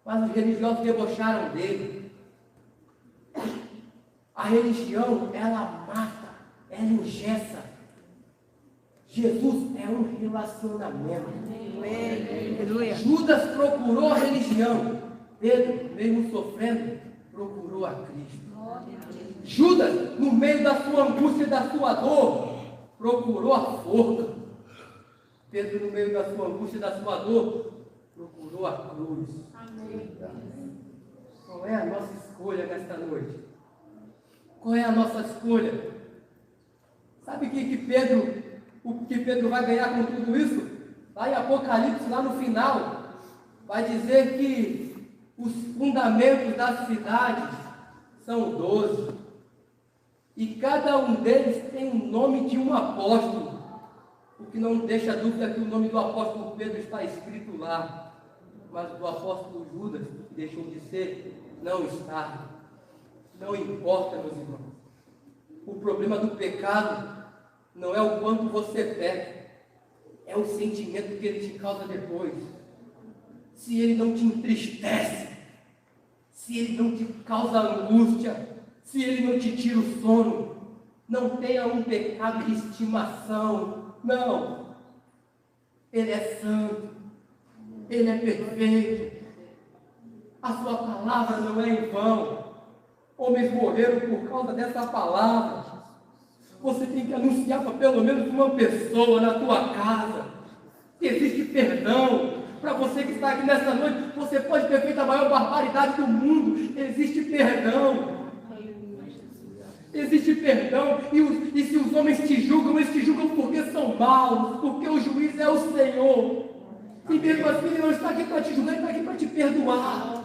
Mas os religiosos debocharam dele. A religião, ela mata, ela engessa. Jesus é um relacionamento. Judas procurou a religião. Pedro, mesmo sofrendo, procurou a Cristo. Judas, no meio da sua angústia e da sua dor, procurou a forca. Pedro, no meio da sua angústia e da sua dor, procurou a cruz. Qual é a nossa escolha nesta noite? Qual é a nossa escolha? Sabe o que Pedro vai ganhar com tudo isso? Lá em Apocalipse, lá no final, vai dizer que os fundamentos das cidades são 12. E cada um deles tem o nome de um apóstolo. O que não deixa dúvida que o nome do apóstolo Pedro está escrito lá. Mas do apóstolo Judas, que deixou de ser, não está. Não importa, meus irmãos. O problema do pecado não é o quanto você peca, é o sentimento que ele te causa depois. se ele não te entristece, se ele não te causa angústia, se ele não te tira o sono, não tenha um pecado de estimação. Não. Ele é santo. Ele é perfeito. A sua palavra não é em vão. Homens morreram por causa dessa palavra. Você tem que anunciar para pelo menos uma pessoa na tua casa que existe perdão. Para você que está aqui nessa noite, você pode ter feito a maior barbaridade do mundo. Existe perdão. Existe perdão. E se os homens te julgam, eles te julgam porque são maus, porque o juiz é o Senhor. E mesmo assim, ele não está aqui para te julgar, ele está aqui para te perdoar.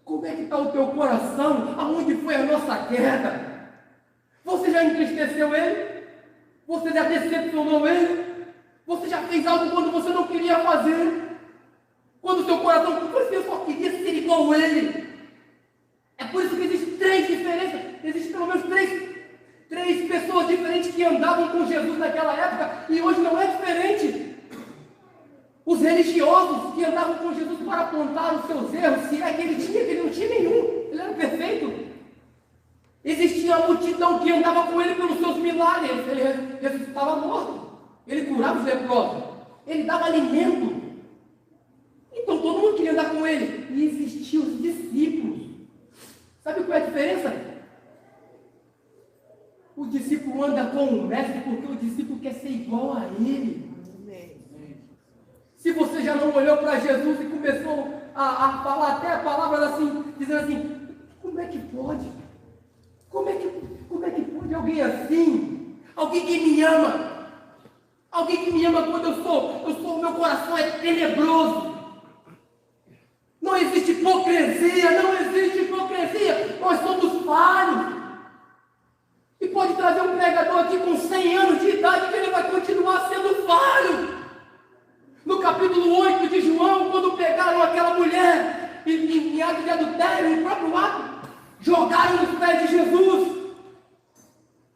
Como é que está o teu coração? Aonde foi a nossa queda? Você já entristeceu ele? Você já decepcionou ele? Você já fez algo quando você não queria fazer? Quando o teu coração, você só queria ser igual a ele. É por isso que existem três diferenças. Existem pelo menos três pessoas diferentes que andavam com Jesus naquela época, e hoje não é diferente. Os religiosos que andavam com Jesus para apontar os seus erros, se é que ele tinha, que ele não tinha nenhum, ele era perfeito. Existia a multidão que andava com ele pelos seus milagres, ele ressuscitava morto, ele curava os leprosos, ele dava alimento. Então todo mundo queria andar com ele. E existiam os discípulos. Sabe qual é a diferença? O discípulo anda com o mestre porque o discípulo quer ser igual a ele. Se você já não olhou para Jesus e começou a falar até a palavra assim, dizendo assim, como é que pode? Como é que pode alguém assim? Alguém que me ama. Alguém que me ama quando o meu coração é tenebroso. Não existe hipocrisia, não existe hipocrisia. Nós somos falhos. E pode trazer um pregador aqui com 100 anos de idade que ele vai continuar sendo falho. No capítulo 8 de João, quando pegaram aquela mulher em ato de adultério, em próprio ato, jogaram nos pés de Jesus.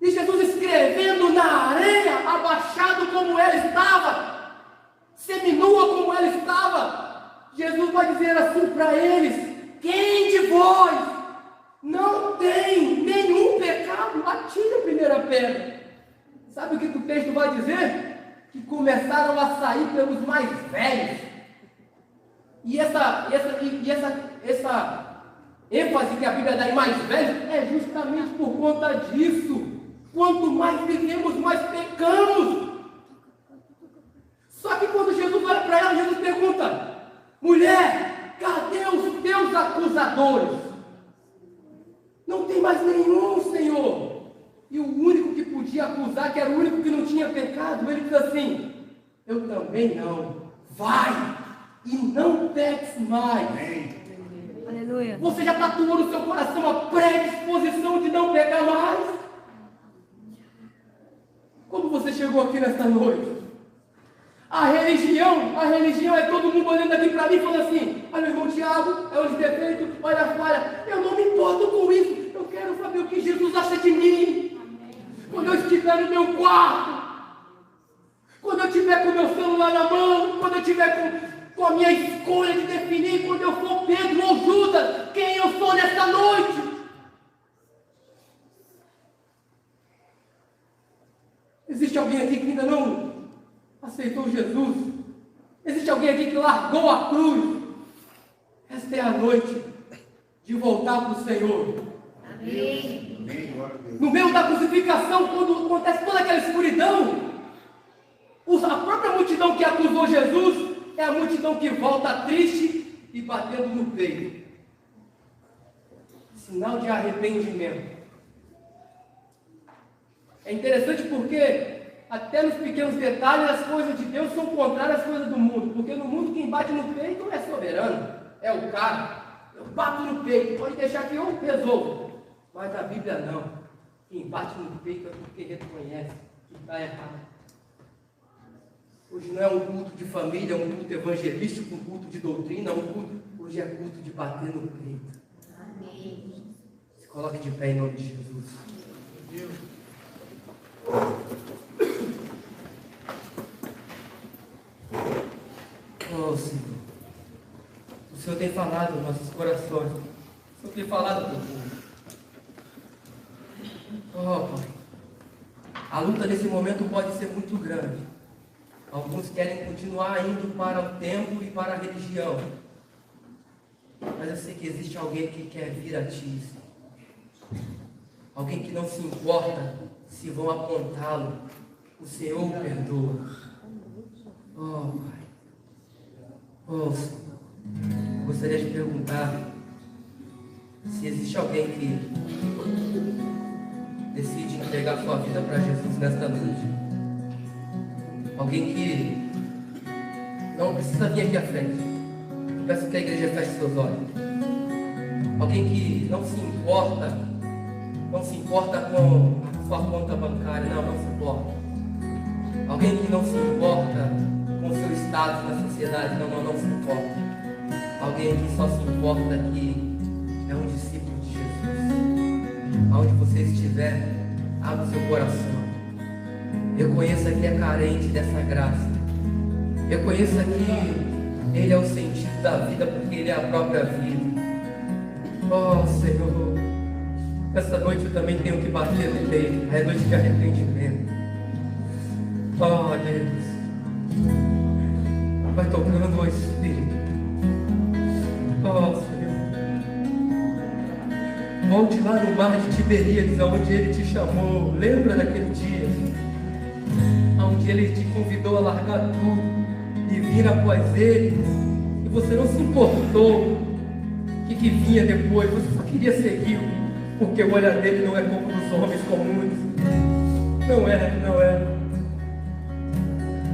E Jesus escrevendo na areia, abaixado como ela estava, seminua como ela estava, Jesus vai dizer assim para eles: quem de vós não tem nenhum pecado, atire a primeira pedra. Sabe o que o texto vai dizer? Que começaram a sair pelos mais velhos. E essa ênfase que a Bíblia dá em mais velhos é justamente por conta disso. Quanto mais vivemos, mais pecamos. Só que quando Jesus olha para ela, Jesus pergunta: mulher, cadê os teus acusadores? Não tem mais nenhum, Senhor. E o único que podia acusar, que era o único que não tinha pecado, ele diz assim: eu também não. Vai e não peques mais. Aleluia. Você já tatuou no seu coração a predisposição de não pecar mais? Como você chegou aqui nesta noite? A religião é todo mundo olhando aqui para mim e falando assim: olha o irmão Tiago, é o defeito, olha a falha. Eu não me importo com isso. Eu quero saber o que Jesus acha de mim. Quando eu estiver no meu quarto, quando eu estiver com o meu celular na mão, quando eu estiver com a minha escolha de definir, quando eu for Pedro ou Judas, quem eu sou nesta noite. Existe alguém aqui que ainda não aceitou Jesus? Existe alguém aqui que largou a cruz? Esta é a noite de voltar para o Senhor. Amém. No meio da crucificação, quando acontece toda aquela escuridão, a própria multidão que acusou Jesus é a multidão que volta triste e batendo no peito. Sinal de arrependimento. É interessante porque até nos pequenos detalhes as coisas de Deus são contrárias às coisas do mundo. Porque no mundo quem bate no peito é soberano, é o cara. Eu bato no peito, pode deixar que eu resolvo. Mas na Bíblia não. Quem bate no peito é porque reconhece que está errado. Hoje não é um culto de família, é um culto evangelístico, um culto de doutrina, hoje é culto de bater no peito. Amém. Se coloque de pé em nome de Jesus. Oh, Senhor. tem falado nos nossos corações. O Senhor tem falado com o povo. Oh, Pai. A luta nesse momento pode ser muito grande. Alguns querem continuar indo para o templo e para a religião. Mas eu sei que existe alguém que quer vir a Ti. Alguém que não se importa se vão apontá-lo. O Senhor perdoa. Oh, Pai. Oh, Senhor. Gostaria de perguntar se existe alguém que decide entregar sua vida para Jesus nesta noite. Alguém que não precisa vir aqui à frente. Peço que a igreja feche seus olhos. Alguém que não se importa com a sua conta bancária, não se importa. Alguém que não se importa com o seu status na sociedade, não se importa. Alguém que só se importa que é um discípulo de Jesus. Aonde você estiver, abra o seu coração. Reconheça que é carente dessa graça. Reconheça que Ele é o sentido da vida, porque Ele é a própria vida. Oh, Senhor, essa noite eu também tenho que bater no peito. É noite de arrependimento. Oh, Deus, vai tocando o Espírito. Oh, Senhor, volte lá no mar de Tiberíades, onde Ele te chamou. Lembra daquele dia onde Ele te convidou a largar tudo e vir após Ele, e você não se importou o que vinha depois, você só queria seguir, porque o olhar dele não é como dos homens comuns. Não é.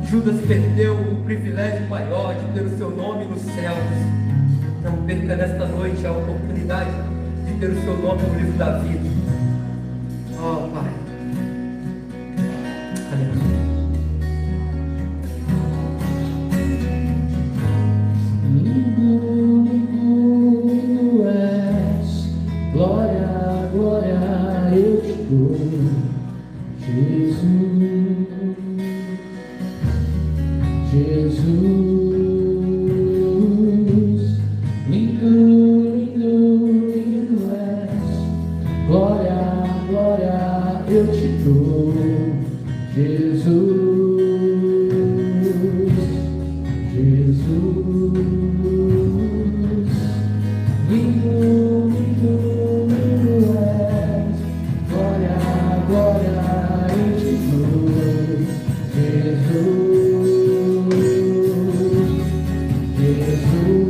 Judas perdeu o privilégio maior de ter o seu nome nos céus. Não perca nesta noite a oportunidade de ter o seu nome no livro da vida. Oh, Pai. Aleluia. Lindo és, glória, glória eu te dou, Jesus. Lindo, lindo, lindo és, glória, glória eu te dou, Jesus. Lindo, lindo, lindo és, glória, glória eu te dou, Jesus.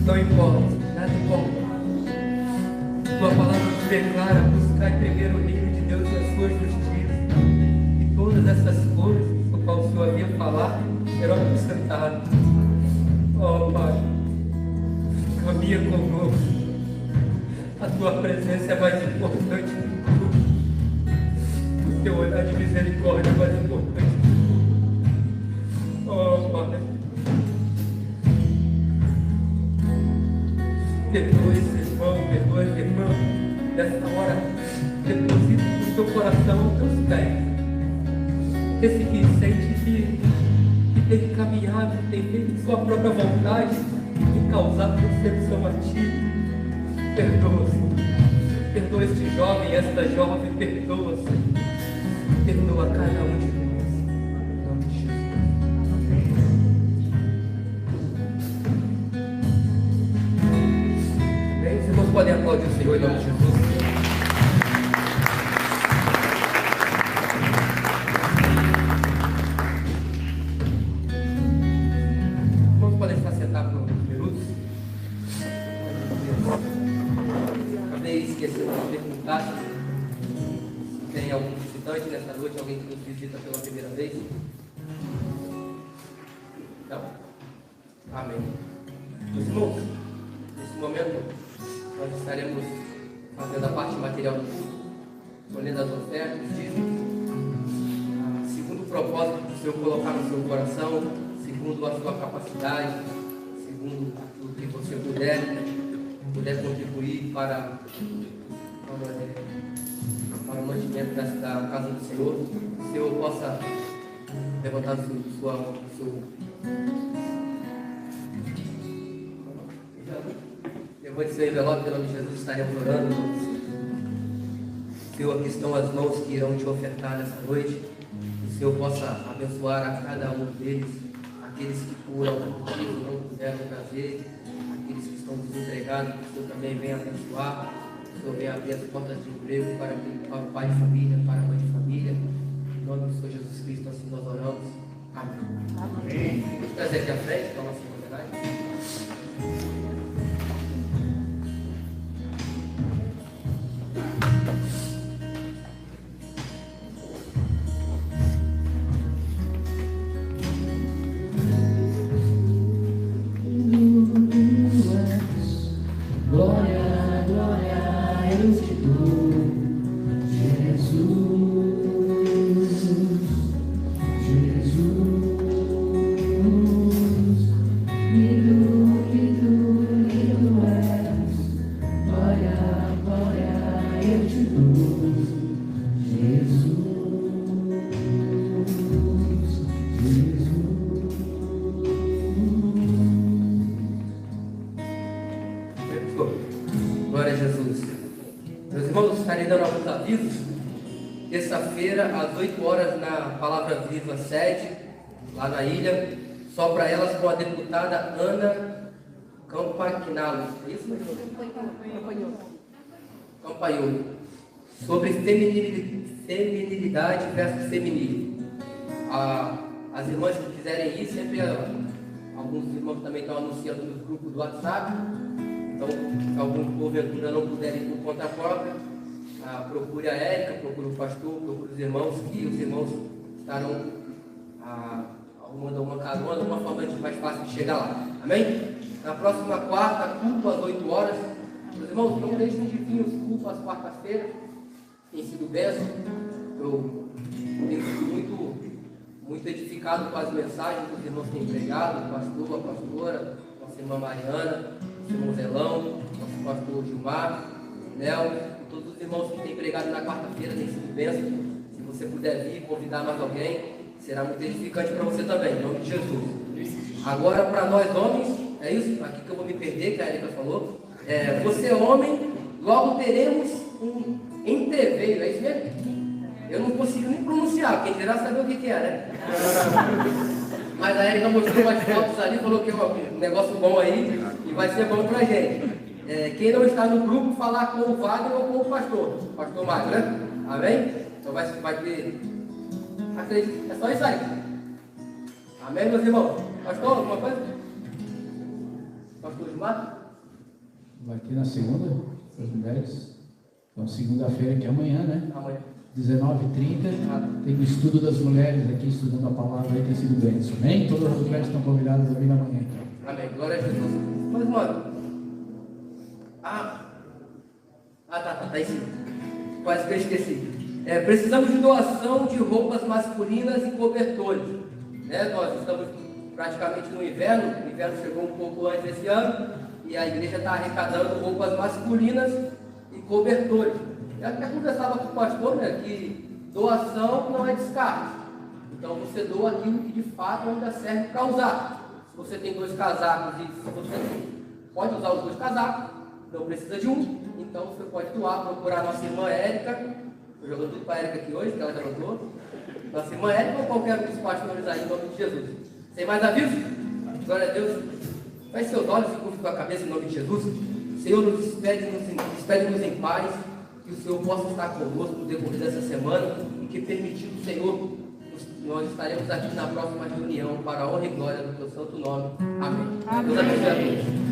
Não importa, nada importa. Tua palavra te declara: buscar primeiro o reino de Deus e a sua justiça, e todas essas coisas, por qual o Senhor havia falado, serão acrescentadas. Oh, Pai, caminha conosco. A tua presença é mais importante do que tudo. O teu olhar de misericórdia é mais importante do que tudo. Oh, Pai, perdoa esse irmão, dessa hora, deposita no teu coração os teus pés. Esse que sente que tem caminhado, tem feito sua própria vontade e causado decepção a ti. Perdoa, Senhor. Perdoa este jovem, esta jovem, perdoa, Senhor. Perdoa cada um de nós. Em nome de Jesus. Bem, os irmãos podem aplaudir o Senhor em nome de Jesus. visita pela primeira vez? Não? Amém. Meus irmãos, nesse momento nós estaremos fazendo a parte material do culto, colhendo as ofertas, segundo o propósito que o Senhor colocar no seu coração, segundo a sua capacidade, segundo o que você puder contribuir para o mantimento da casa do Senhor. Que o Senhor possa levantar levante seu envelope, pelo nome de Jesus, estaremos orando. Senhor, aqui estão as mãos que irão te ofertar nessa noite. Que o Senhor possa abençoar a cada um deles, aqueles que por algum motivo não puderam trazer, aqueles que estão desempregados, que o Senhor também venha abençoar. Que o Senhor venha abrir as portas de emprego para o pai de família, para a mãe de família. Em nome do Senhor Jesus Cristo, assim nós oramos. Amém. Vamos trazer aqui à frente para a nossa homenagem. Glória a Jesus. Meus irmãos, estarei dando alguns avisos. Terça-feira, às 8 horas, na Palavra Viva 7, lá na ilha, só para elas com a deputada Ana Campagnolo. É isso mesmo? Campagnolo. Sobre feminilidade versus feminismo. As irmãs que quiserem ir, sempre alguns irmãos também estão anunciando no grupo do WhatsApp. Então, se algum porventura não puder ir por conta própria, procure a Érica, procure o pastor, procure os irmãos, que os irmãos estarão arrumando uma carona, uma forma mais fácil de chegar lá. Amém? Na próxima quarta, culto às 8 horas. Meus irmãos, não deixem de vir os cultos às quartas-feiras. Tem sido bênção. Eu tenho sido muito edificado com as mensagens que os irmãos têm pregado, o pastor, a pastora, nossa irmã Mariana, nosso irmão Zelão, nosso pastor Gilmar, Léo, todos os irmãos que têm pregado na quarta-feira têm sido bênção. Se você puder vir, convidar mais alguém, será muito edificante para você também, em nome de Jesus. Agora, para nós homens, é isso aqui que eu vou me perder, que a Erika falou. Você é homem, logo teremos um entreveiro, é isso mesmo? Eu não consigo nem pronunciar, quem dirá saber o que é, né? Mas a Erika mostrou umas fotos ali, falou que é um negócio bom aí e vai ser bom pra gente. Quem não está no grupo, falar com o Wagner ou com o pastor Mário, né? Amém? Então vai ter. É só isso aí. Amém, meus irmãos? Pastor, alguma coisa? Pastor Gilmar? Vai ter na segunda, as mulheres. Então, segunda-feira, que é amanhã, né? Amanhã. 19h30, tem o estudo das mulheres aqui, estudando a palavra, aí tem sido bênção. Amém? Todas as mulheres estão convidadas a vir amanhã. Amém. Glória a Jesus. Mas, mano. Tá em cima. Quase que eu esqueci. Precisamos de doação de roupas masculinas e cobertores. Nós estamos praticamente no inverno. O inverno chegou um pouco antes desse ano. E a igreja está arrecadando roupas masculinas e cobertores. Eu até conversava com o pastor, que doação não é descarte. Então você doa aquilo que de fato ainda serve para usar. Se você tem 2 casacos e se você pode usar os 2 casacos, não precisa de um, então você pode doar, procurar a nossa irmã Érica. Estou jogando tudo para a Érica aqui hoje, que ela já notou. Nossa irmã Érica ou qualquer um dos pastores aí, em nome de Jesus. Sem mais aviso? Glória a Deus. Feche seus olhos e curva a cabeça em nome de Jesus. Senhor, nos despede-nos em paz. Que o Senhor possa estar conosco no decorrer dessa semana e que, permitido, Senhor, nós estaremos aqui na próxima reunião para a honra e glória do teu santo nome. Amém. Deus abençoe a todos.